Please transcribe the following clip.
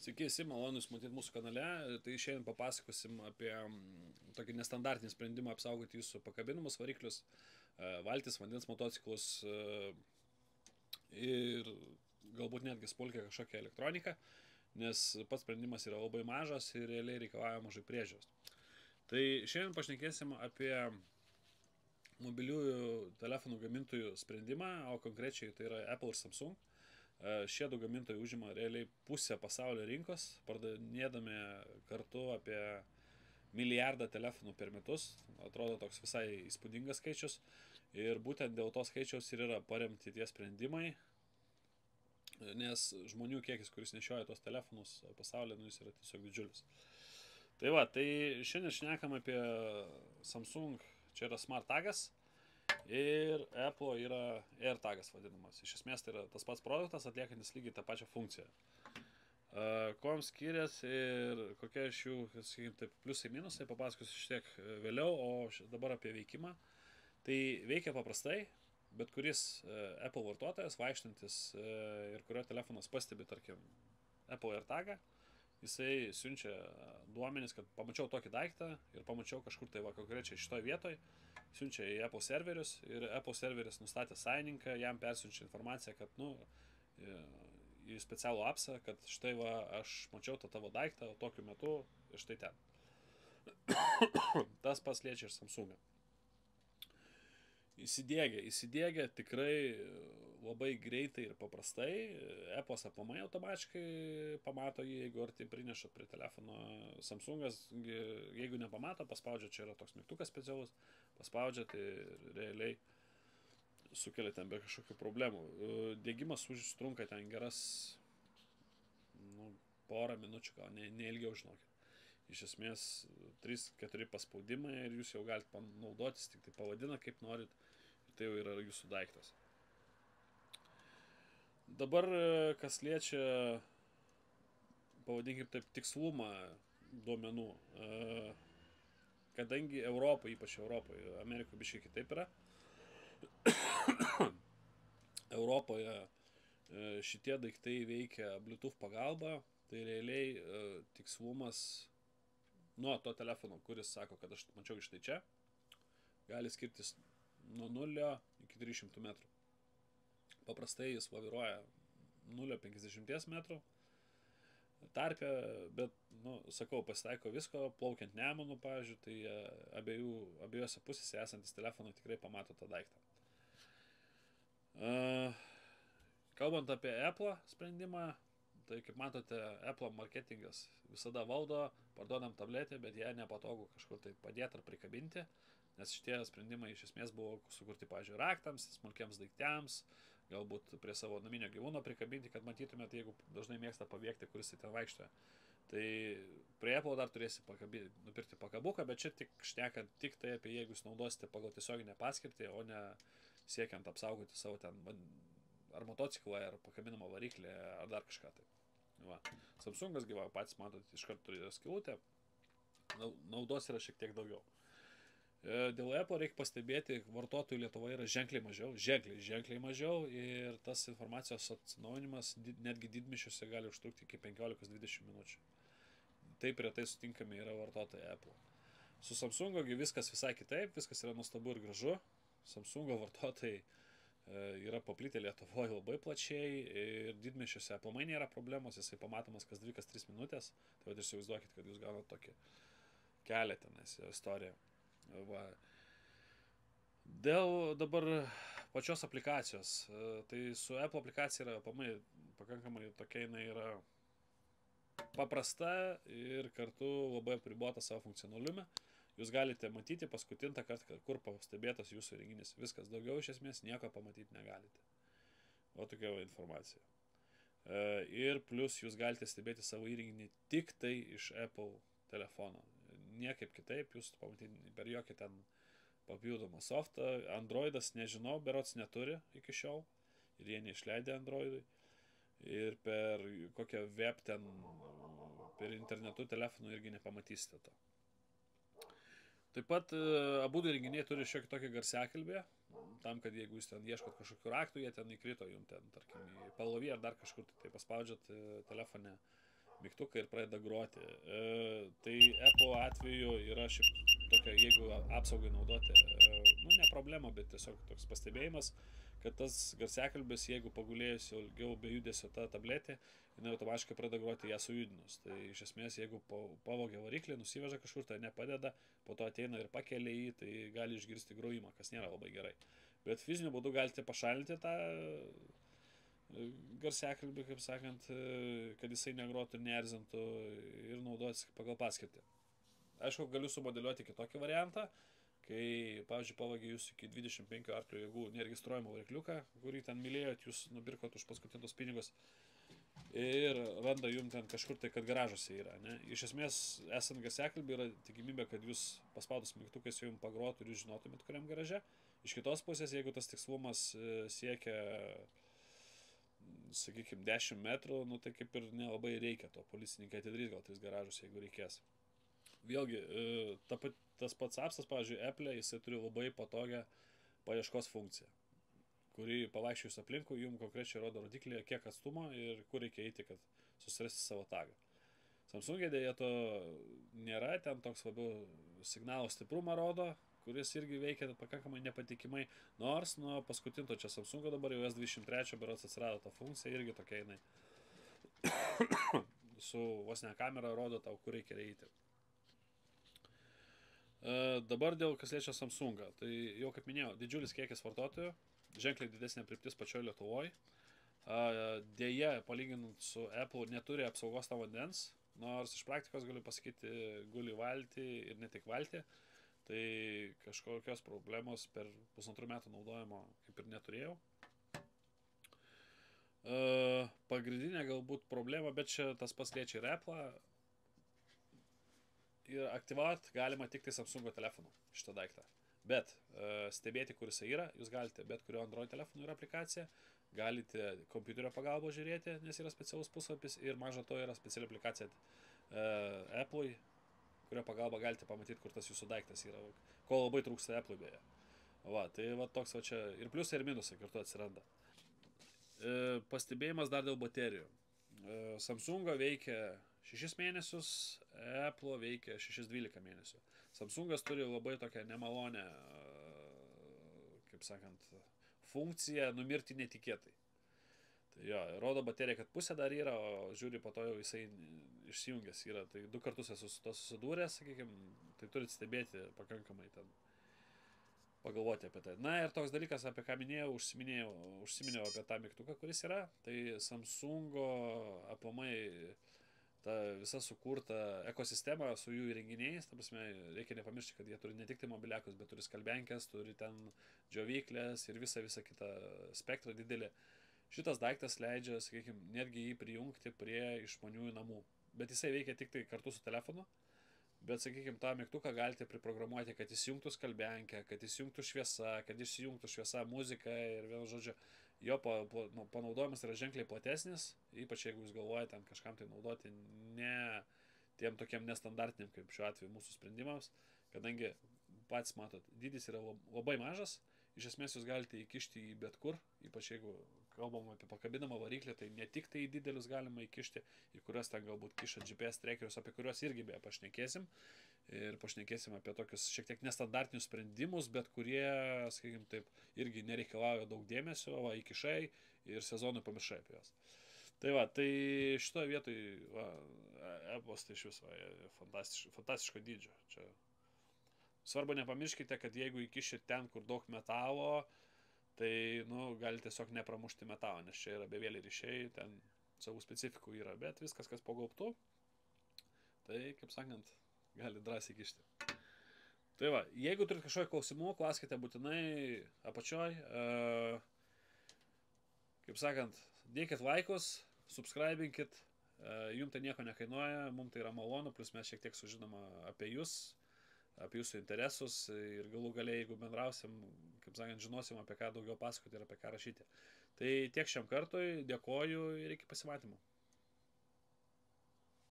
Sveiki, visi malonus matyti mūsų kanale. Tai šiandien papasakosim apie tokį nestandartinį sprendimą apsaugoti jūsų pakabinimus, variklius, valtis, vandens motociklus ir galbūt netgi smulkę kažkokią elektroniką, nes pats sprendimas yra labai mažas ir realiai reikalauja mažai priežiūros. Tai šiandien pašnekėsim apie mobiliųjų telefonų gamintojų sprendimą, o konkrečiai tai yra Apple ir Samsung. Šie du gamintojai užima realiai pusę pasaulio rinkos, pardavinėdami kartu apie milijardą telefonų per metus. Atrodo toks visai įspūdingas skaičius. Ir būtent dėl to skaičiaus ir yra paremti tie sprendimai, nes žmonių kiekis, kuris nešioja tos telefonus pasaulyje, jis yra tiesiog didžiulis. Tai va, tai šiandien šnekam apie Samsung, čia yra Smart Tagas. Ir Apple yra AirTagas vadinamas. Iš esmės tai yra tas pats produktas, atliekantis lygiai tą pačią funkciją. Kuom skiriasi ir kokie iš jų, sakykim, taip, pliusai minusai, papasakosiu šiek tiek vėliau, o dabar apie veikimą. Tai veikia paprastai, bet kuris Apple vartotojas, vaikštantis ir kurio telefonas pastebi, tarkim, Apple AirTagą, jisai siunčia duomenis, kad pamačiau tokį daiktą ir pamačiau kažkur tai va konkrečiai šitoje vietoje, siunčia į Apple serverius ir Apple serveris nustatė savininką, jam persiunčia informaciją, kad, į specialų appsą, kad štai va, aš mačiau tą tavo daiktą tokiu metu ir štai ten. Tas pats liečia ir Samsungą. Įsidiegia tikrai labai greitai ir paprastai. Apple'as aplamai automatiškai pamato jį, jeigu arti prinešat prie telefono. Samsungas, jeigu nepamato, paspaudžia, čia yra toks mygtukas specialus, paspaudžia, tai realiai sukelia ten be kažkokių problemų. Diegimas užtrunka ten geras porą minučių, gal neilgiau, žinokit. Iš esmės 3-4 paspaudimai ir jūs jau galite naudotis, tik tai pavadina kaip norit ir tai jau yra jūsų daiktas. Dabar kas liečia, pavadinkim taip, tikslumą duomenų, kadangi Europoje, ypač Europoje, Amerikoje biškai kitaip yra, Europoje šitie daiktai veikia Bluetooth pagalba, tai realiai tikslumas nuo to telefono, kuris sako, kad aš mačiau iš tai čia, gali skirtis nuo 0 iki 300 metrų. Paprastai jis laviruoja 0,50 metrų tarpe, bet, sakau, pasitaiko visko, plaukiant Nemunu, pavyzdžiui, tai abiejose pusėse esantis telefonai tikrai pamato tą daiktą. Kalbant apie Apple sprendimą, tai kaip matote, Apple marketingas visada valdo, parduodam tabletę, bet ją nepatogu kažkur tai padėti ar prikabinti, nes šitie sprendimai iš esmės buvo sukurti, pavyzdžiui, raktams, smulkiams daiktams, galbūt prie savo naminio gyvūno prikabinti, kad matytumėte, jeigu dažnai mėgsta pabėgti, kuris ten vaikštoja. Tai prie Apple dar turėsi nupirkti pakabuką, bet čia tik šnekant tik tai apie, jeigu jūs naudosite pagal tiesioginę paskirtį, o ne siekiant apsaugoti savo ten ar motociklą, ar pakabinamą variklį, ar dar kažką tai. Va. Samsungas gyva, patys matote, iš karto turi skylutę, naudos yra šiek tiek daugiau. Dėl Apple reikia pastebėti, vartotojų Lietuvoje yra ženkliai mažiau ir tas informacijos atsinaujinimas netgi didmiesčiuose gali užtrukti iki 15-20 minučių. Taip retai sutinkami yra vartotojai Apple. Su Samsungo viskas visai kitaip, viskas yra nuostabu ir gražu. Samsungo vartotojai yra paplitę Lietuvoje labai plačiai ir didmiesčiuose aplamai nėra problemos, jisai pamatomas kas 2-3 minutės, tai vad įsivaizduokit, kad jūs gaunat tokį kelią tenais istoriją. Va. Dėl dabar pačios aplikacijos, tai su Apple aplikacija yra pakankamai tokia, jinai yra paprasta ir kartu labai apribota savo funkcionalume. Jūs galite matyti paskutintą kartą, kur pastebėtas jūsų įrenginys. Viskas, daugiau iš esmės nieko pamatyti negalite. O tokia informacija. Ir plus jūs galite stebėti savo įrenginį tik tai iš Apple telefono. Niekaip kitaip, jūs pamatyti per jokį ten papildomą softą. Androidas, nežinau, berods neturi iki šiol. Ir jie neišleidė Androidui. Ir per kokią web ten, per internetu telefonų irgi nepamatysite to. Taip pat abu įrenginiai turi šiokį tokį garsiakalbį, tam, kad jeigu jūs ten ieškot kažkokių raktų, jie ten įkrito jums ten, tarkim, į palovį ar dar kažkur, tai paspaudžiat telefone mygtuką ir pradeda groti. Tai Apple atveju yra šiaip tokia, jeigu apsaugai naudoti, nu ne problema, bet tiesiog toks pastebėjimas, kad tas garsiakalbis, jeigu pagulėjus ilgiau be judesio ta tabletė, jinai automatiškai pradeda groti ją sujudinus. Tai iš esmės, jeigu pavogia variklį, nusiveža kažkur, tai nepadeda, po to ateina ir pakelia jį, tai gali išgirsti grojimą, kas nėra labai gerai. Bet fiziniu būdu galite pašalinti tą garsiakalbį, kaip sakant, kad jisai negrotų, neerzintų ir naudotis pagal paskirtį. Aišku, galiu sumodeliuoti kitokį variantą, kai, pavyzdžiui, pavagė jūs iki 25 arklio jėgų neregistruojamą varikliuką, kurį ten mylėjot, jūs nupirkot už paskutinius pinigus ir randa jums ten kažkur tai, kad garažuose yra. Ne? Iš esmės, esant garsiakalbį, yra tikimybė, kad jūs paspaudus mygtukais jums pagrotų ir jūs žinotumėt, kuriam garaže. Iš kitos pusės, jeigu tas tikslumas siekia, sakykime, 10 metrų, nu tai kaip ir nelabai reikia to, policininkai atidarys gal 3 garažus, jeigu reikės. Vėlgi, tas pats appsas, pavyzdžiui, Apple, jisai turi labai patogią paieškos funkciją, kuri pavaikščiojus aplinkui jums konkrečiai rodo rodiklį, kiek atstumo ir kur reikia eiti, kad susirasti savo tagą. Samsung'e dėja to nėra, ten toks labiau signalo stiprumą rodo, kuris irgi veikia pakankamai nepatikimai, nors nuo paskutinto čia Samsung'o dabar jau S23 berods atsirado ta funkcija, irgi tokia jinai su vos ne kamera rodo tau, kur reikia eiti. Dabar dėl kas liečia Samsung'ą, tai jau kaip minėjau, didžiulis kiekis vartotojų, ženkliai didesnė apriptis pačioje Lietuvoje. Dėja, palyginant su Apple, neturi apsaugos nuo vandens, nors iš praktikos galiu pasakyti, guli valtį ir ne tik valtį, tai kažkokios problemos per 1,5 metų naudojimo kaip ir neturėjau. Pagrindinė galbūt problema, bet čia tas pats liečia ir Apple, ir aktyvuoti galima tik tai Samsung'o telefonu šitą daiktą. Bet stebėti, kur jisai yra, jūs galite bet kurio Android telefonų yra aplikacija, galite kompiuterio pagalbą žiūrėti, nes yra specialus puslapis ir maža to yra speciali aplikacija Apple'ui, kurio pagalba galite pamatyti, kur tas jūsų daiktas yra, ko labai trūksta Apple'ui beje. Va, tai va toks va čia ir pliusai ir minusai kartu atsiranda. Pastebėjimas dar dėl baterijų. Samsung'o veikia 6 mėnesius, Apple veikia 6-12 mėnesių. Samsung'as turi labai tokią nemalonę, kaip sakant, funkciją numirti netikėtai. Tai jo, rodo baterija, kad pusė dar yra, o žiūri, po to jau jisai išsijungęs yra. Tai 2 kartus esu su to susidūręs, sakykime, tai turit stebėti pakankamai ten, pagalvoti apie tai. Na ir toks dalykas, apie ką minėjau, užsiminiau apie tą mygtuką, kuris yra. Tai Samsung'o aplamai ta visa sukurta ekosistema su jų įrenginiais, ta prasme, reikia nepamiršti, kad jie turi ne tik tai mobiliakus, bet turi skalbenkės, turi ten džiovyklės ir visą kitą spektrą didelį. Šitas daiktas leidžia, sakykime, netgi jį prijungti prie išmaniųjų namų. Bet jisai veikia tik tai kartu su telefonu. Bet, sakykime, tą mygtuką galite priprogramuoti, kad įsijungtų skalbenkę, kad įsijungtų šviesa, kad išsijungtų šviesa, muzika ir vėl žodžiu, jo panaudojimas yra ženkliai platesnis, ypač jeigu jūs galvojate kažkam tai naudoti ne tiem tokiem nestandartiniam, kaip šiuo atveju mūsų sprendimams, kadangi patys matot, dydis yra labai mažas, iš esmės jūs galite įkišti į bet kur, ypač jeigu kalbam apie pakabinamą variklį, tai ne tik tai didelius galima įkišti, į kuriuos ten galbūt kiša GPS trackerius, apie kuriuos irgi beje pašnekėsim. Ir pašnekėsim apie tokius šiek tiek nestandartinius sprendimus, bet kurie, sakykime taip, irgi nereikalauja daug dėmesio, va, įkišai ir sezonui pamiršai apie juos. Tai va, tai šitoje vietoje, va, Apple'as tai iš vis, va, fantastiško dydžio. Čia svarbu nepamirškite, kad jeigu įkišit ten, kur daug metalo, tai, nu, gali tiesiog nepramušti metalo, nes čia yra bevėliai ryšiai, ten savų specifikų yra, bet viskas, kas po gaubtu, tai, kaip sakant, gali drąsiai kišti. Tai va, jeigu turit kažkokį klausimų, klauskite būtinai apačioj. Kaip sakant, dėkit laikus, subscribinkit, jums tai nieko nekainuoja, mums tai yra malonu, plus mes šiek tiek sužinoma apie jūs, apie jūsų interesus ir galų galiai, jeigu bendrausim, kaip sakant, žinosim, apie ką daugiau pasakoti ir apie ką rašyti. Tai tiek šiam kartui, dėkoju ir iki pasimatymų.